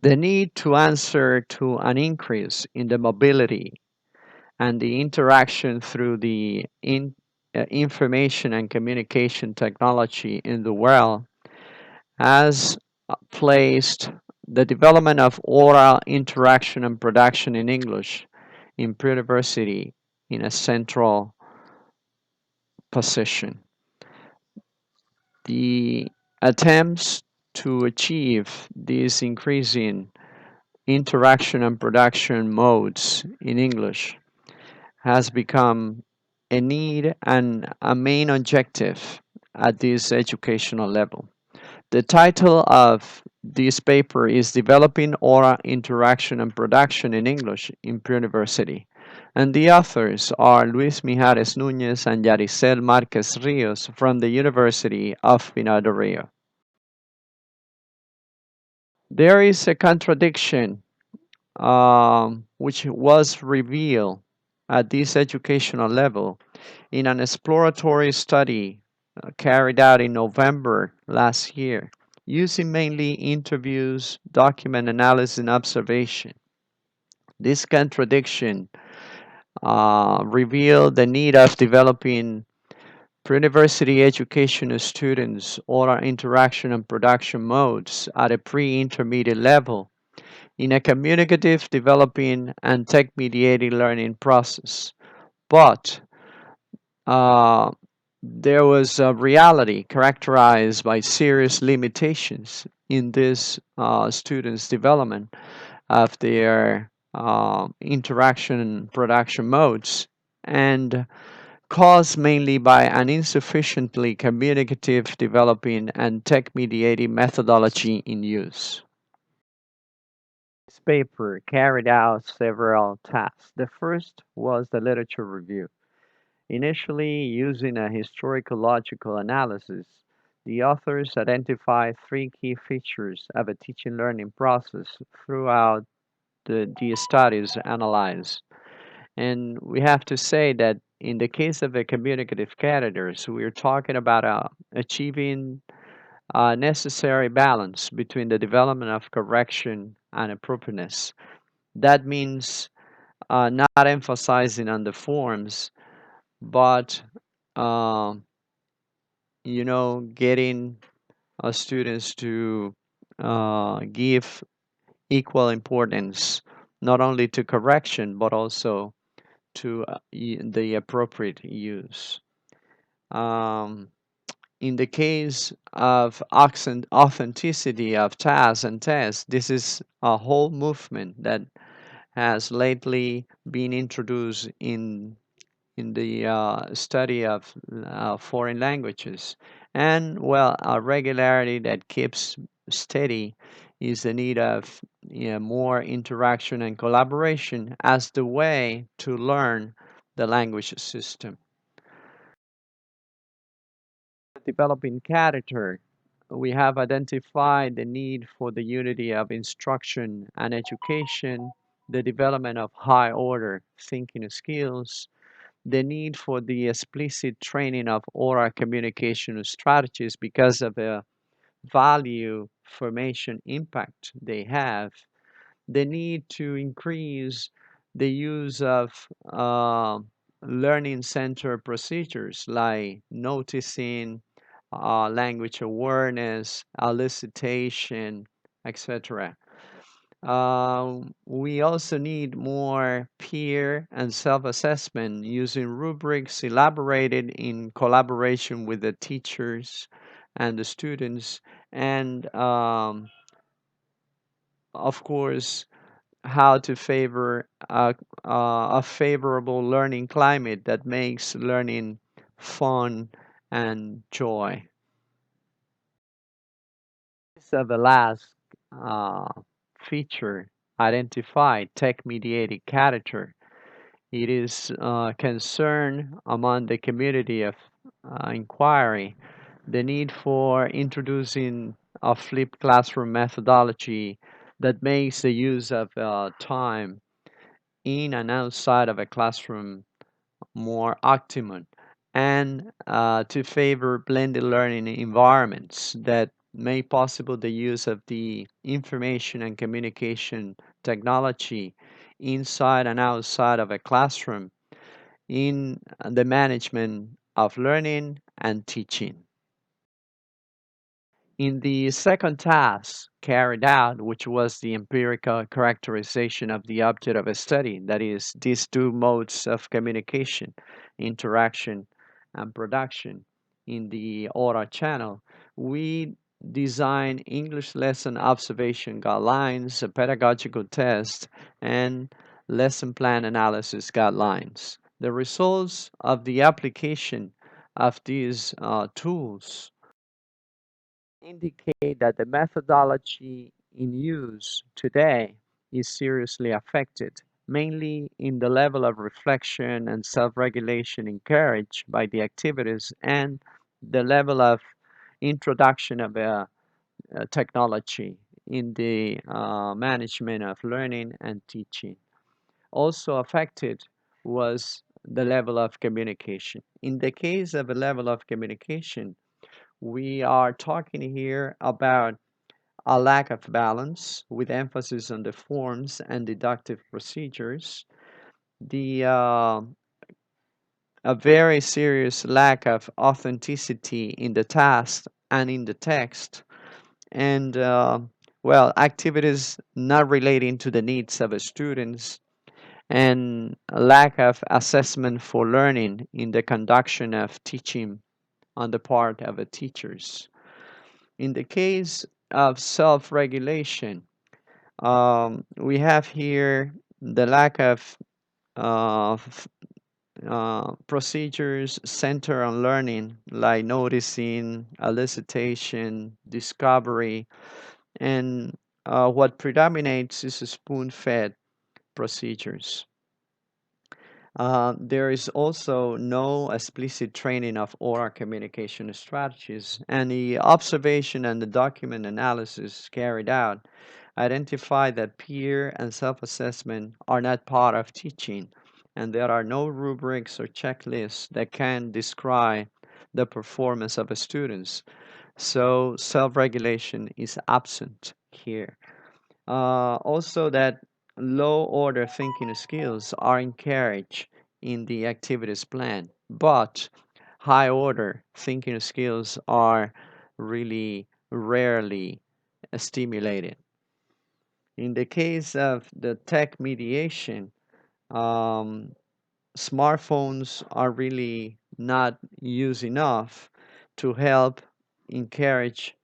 The need to answer to an increase in the mobility and the interaction through the information and communication technology in the world has placed the development of oral interaction and production in English in Preuniversity in a central position. The attempts to achieve this increasing interaction and production modes in English has become a need and a main objective at this educational level. The title of this paper is Developing Oral Interaction and Production in English in Preuniversity. And the authors are Luis Mijares Núñez and Yaricel Márquez Ríos from the University of Pinar del Rio. There is a contradiction which was revealed at this educational level in an exploratory study carried out in November last year, using mainly interviews, document analysis, and observation. This contradiction revealed the need of developing pre-university education students' oral interaction and production modes at a pre-intermediate level in a communicative, developing, and tech-mediated learning process. But uh, there was a reality characterized by serious limitations in this students' development of their interaction and production modes, and caused mainly by an insufficiently communicative, developing, and tech-mediated methodology in use. This paper carried out several tasks. The first was the literature review. Initially, using a historical logical analysis, the authors identified three key features of a teaching learning process throughout the studies analyzed. And we have to say that in the case of the communicative characters, we're talking about achieving a necessary balance between the development of correction and appropriateness. That means not emphasizing on the forms, but uh, getting students to give equal importance not only to correction but also to the appropriate use. Um, in the case of authenticity of tasks and tests, this is a whole movement that has lately been introduced in the study of foreign languages. And well, a regularity that keeps steady is the need of more interaction and collaboration as the way to learn the language system. Developing character, we have identified the need for the unity of instruction and education, the development of high order thinking skills, the need for the explicit training of oral communication strategies because of the value formation impact they have, the need to increase the use of learning center procedures like noticing, language awareness, elicitation, etc. We also need more peer and self-assessment using rubrics elaborated in collaboration with the teachers and the students, and of course, how to favor a favorable learning climate that makes learning fun and joy. So the last uh, feature identified, tech-mediated character. It is concern among the community of inquiry, the need for introducing a flipped classroom methodology that makes the use of time in and outside of a classroom more optimum, and to favor blended learning environments that made possible the use of the information and communication technology inside and outside of a classroom in the management of learning and teaching. In the second task carried out, which was the empirical characterization of the object of a study, that is, these two modes of communication, interaction and production in the oral channel, we designed English lesson observation guidelines, a pedagogical test, and lesson plan analysis guidelines. The results of the application of these tools indicate that the methodology in use today is seriously affected, mainly in the level of reflection and self-regulation encouraged by the activities and the level of introduction of technology in the management of learning and teaching. Also affected was the level of communication. In the case of a level of communication, we are talking here about a lack of balance with emphasis on the forms and deductive procedures, the a very serious lack of authenticity in the task and in the text, and well, activities not relating to the needs of the students, and a lack of assessment for learning in the conduction of teaching on the part of the teachers. In the case of self-regulation, we have here the lack of uh, procedures centered on learning, like noticing, elicitation, discovery, and what predominates is spoon-fed procedures. There is also no explicit training of oral communication strategies, and the observation and the document analysis carried out identify that peer and self-assessment are not part of teaching, and there are no rubrics or checklists that can describe the performance of the students. So self-regulation is absent here. Also, that low order thinking skills are encouraged in the activities plan, but high order thinking skills are really rarely stimulated. In the case of the tech mediation, um, smartphones are really not used enough to help encourage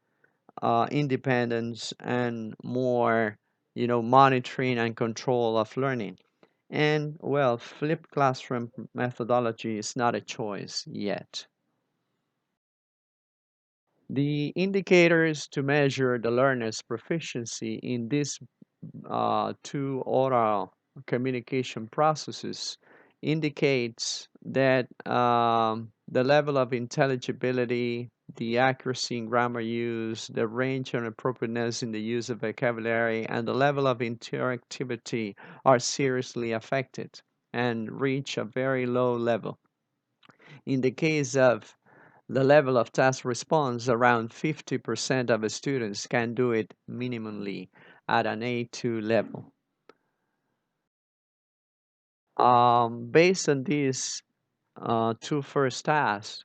independence and more, monitoring and control of learning. And well, flipped classroom methodology is not a choice yet. The indicators to measure the learner's proficiency in these two oral communication processes indicates that the level of intelligibility, the accuracy in grammar use, the range and appropriateness in the use of vocabulary, and the level of interactivity are seriously affected and reach a very low level. In the case of the level of task response, around 50% of the students can do it minimally at an A2 level. Based on these two first tasks,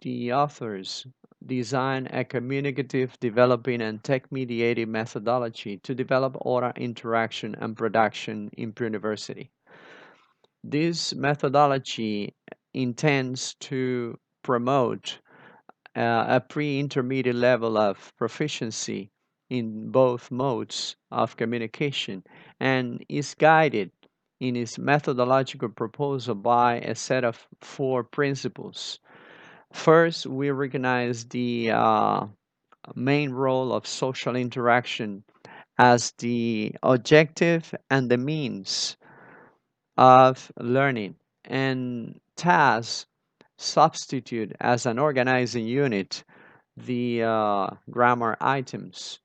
the authors design a communicative, developing, and tech-mediated methodology to develop oral interaction and production in Preuniversity. This methodology intends to promote a pre-intermediate level of proficiency in both modes of communication and is guided in its methodological proposal by a set of four principles. First, we recognize the main role of social interaction as the objective and the means of learning, and tasks substitute as an organizing unit the grammar items.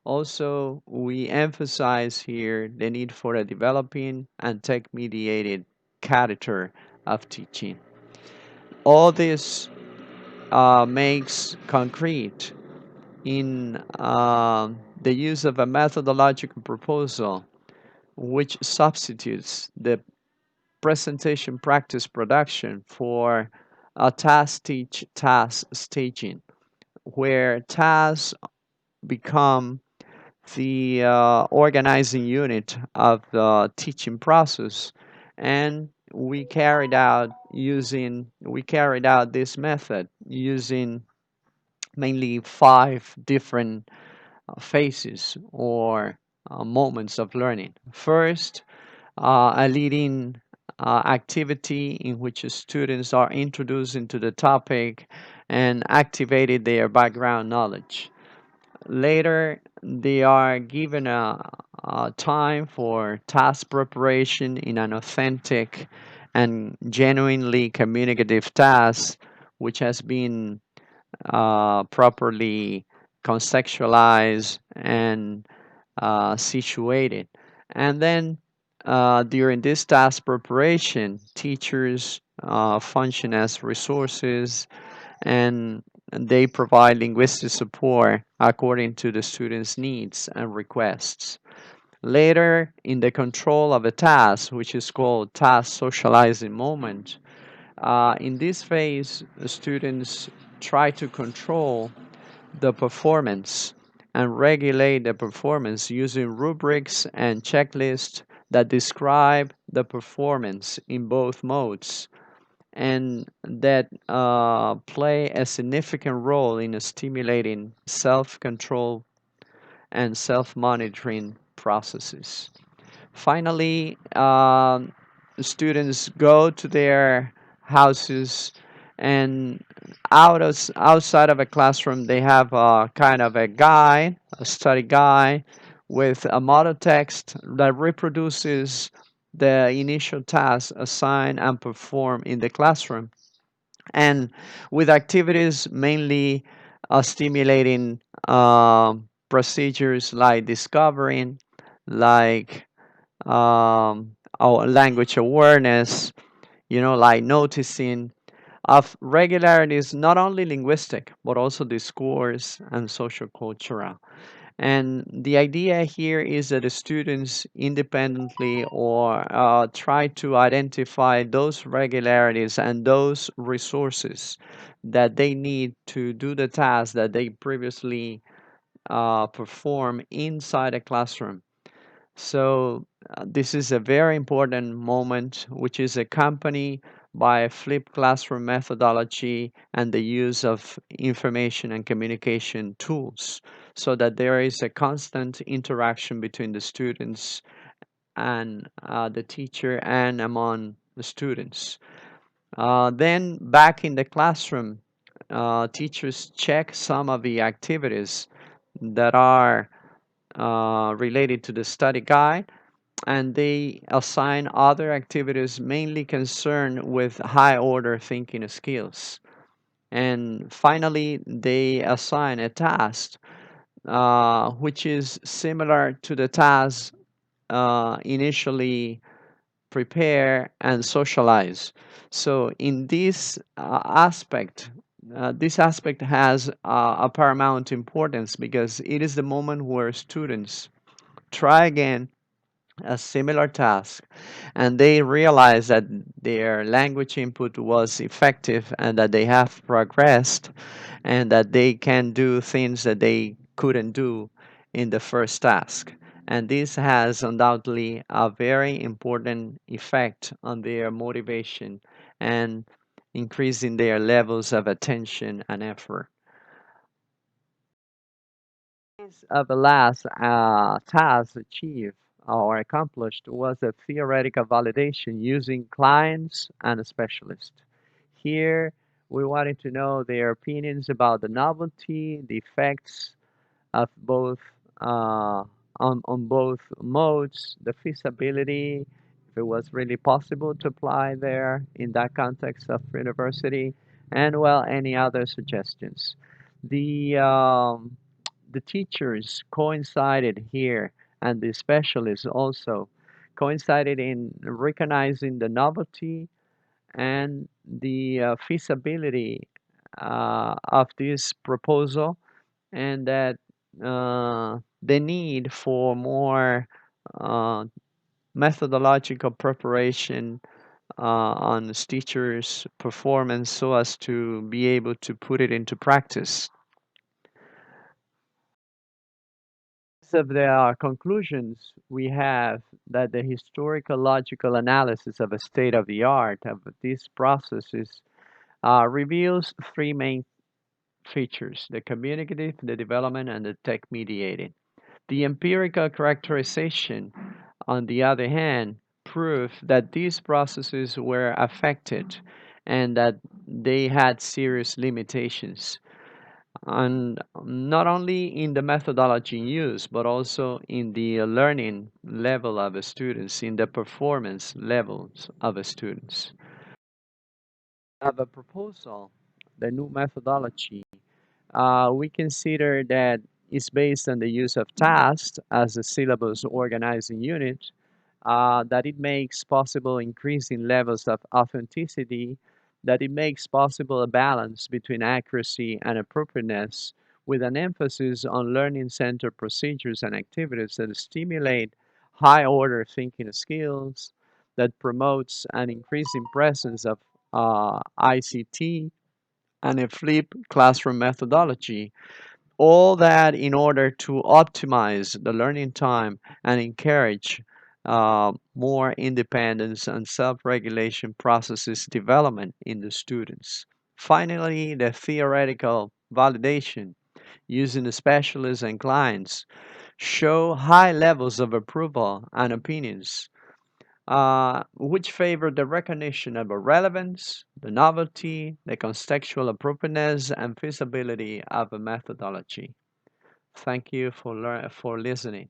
Also, we emphasize here the need for a developing and tech-mediated character of teaching. All this makes concrete in the use of a methodological proposal which substitutes the presentation practice production for a task teach task staging, where tasks become the organizing unit of the teaching process, and we carried out this method using mainly five different phases or moments of learning. First, a leading activity in which students are introduced into the topic and activated their background knowledge. Later, they are given a time for task preparation in an authentic and genuinely communicative task, which has been properly contextualized and situated. And then during this task preparation, teachers function as resources, and they provide linguistic support according to the students' needs and requests. Later, in the control of a task, which is called task socializing moment, in this phase, the students try to control the performance and regulate the performance using rubrics and checklists that describe the performance in both modes and that play a significant role in stimulating self-control and self-monitoring processes. Finally, students go to their houses, and outside of a classroom, they have a kind of a guide, a study guide, with a model text that reproduces the initial tasks assigned and performed in the classroom, and with activities mainly stimulating procedures like discovering, like our language awareness, like noticing of regularities, not only linguistic, but also discourse and social cultural. And the idea here is that the students independently or try to identify those regularities and those resources that they need to do the task that they previously perform inside a classroom. So this is a very important moment, which is accompanied by a flipped classroom methodology and the use of information and communication tools, so that there is a constant interaction between the students and the teacher and among the students. Then back in the classroom, teachers check some of the activities that are related to the study guide, and they assign other activities mainly concerned with high order thinking skills. And finally, they assign a task which is similar to the task initially prepare and socialize. So in this aspect has a paramount importance because it is the moment where students try again a similar task, and they realize that their language input was effective and that they have progressed and that they can do things that they couldn't do in the first task. And this has undoubtedly a very important effect on their motivation and increasing their levels of attention and effort. Of the last task achieved or accomplished was a theoretical validation using clients and specialists. Here, we wanted to know their opinions about the novelty, the effects of both on both modes, the feasibility, if it was really possible to apply there in that context of university, and well, any other suggestions. The um, the teachers coincided here, and the specialists also coincided in recognizing the novelty and the feasibility of this proposal, and that the need for more uh, methodological preparation on the teacher's performance so as to be able to put it into practice. So there are conclusions. We have that the historical logical analysis of a state of the art of these processes reveals three main features: the communicative, the development, and the tech-mediated. The empirical characterization, on the other hand, prove that these processes were affected and that they had serious limitations, and not only in the methodology used, but also in the learning level of the students, in the performance levels of the students. Of a proposal, the new methodology, we consider that it's based on the use of tasks as a syllabus organizing unit, that it makes possible increasing levels of authenticity, that it makes possible a balance between accuracy and appropriateness, with an emphasis on learning centered procedures and activities that stimulate high order thinking skills, that promotes an increasing presence of ICT and a flipped classroom methodology. All that in order to optimize the learning time and encourage more independence and self-regulation processes development in the students. Finally, the theoretical validation using the specialists and clients show high levels of approval and opinions, which favor the recognition of a relevance, the novelty, the contextual appropriateness, and feasibility of a methodology. Thank you for listening.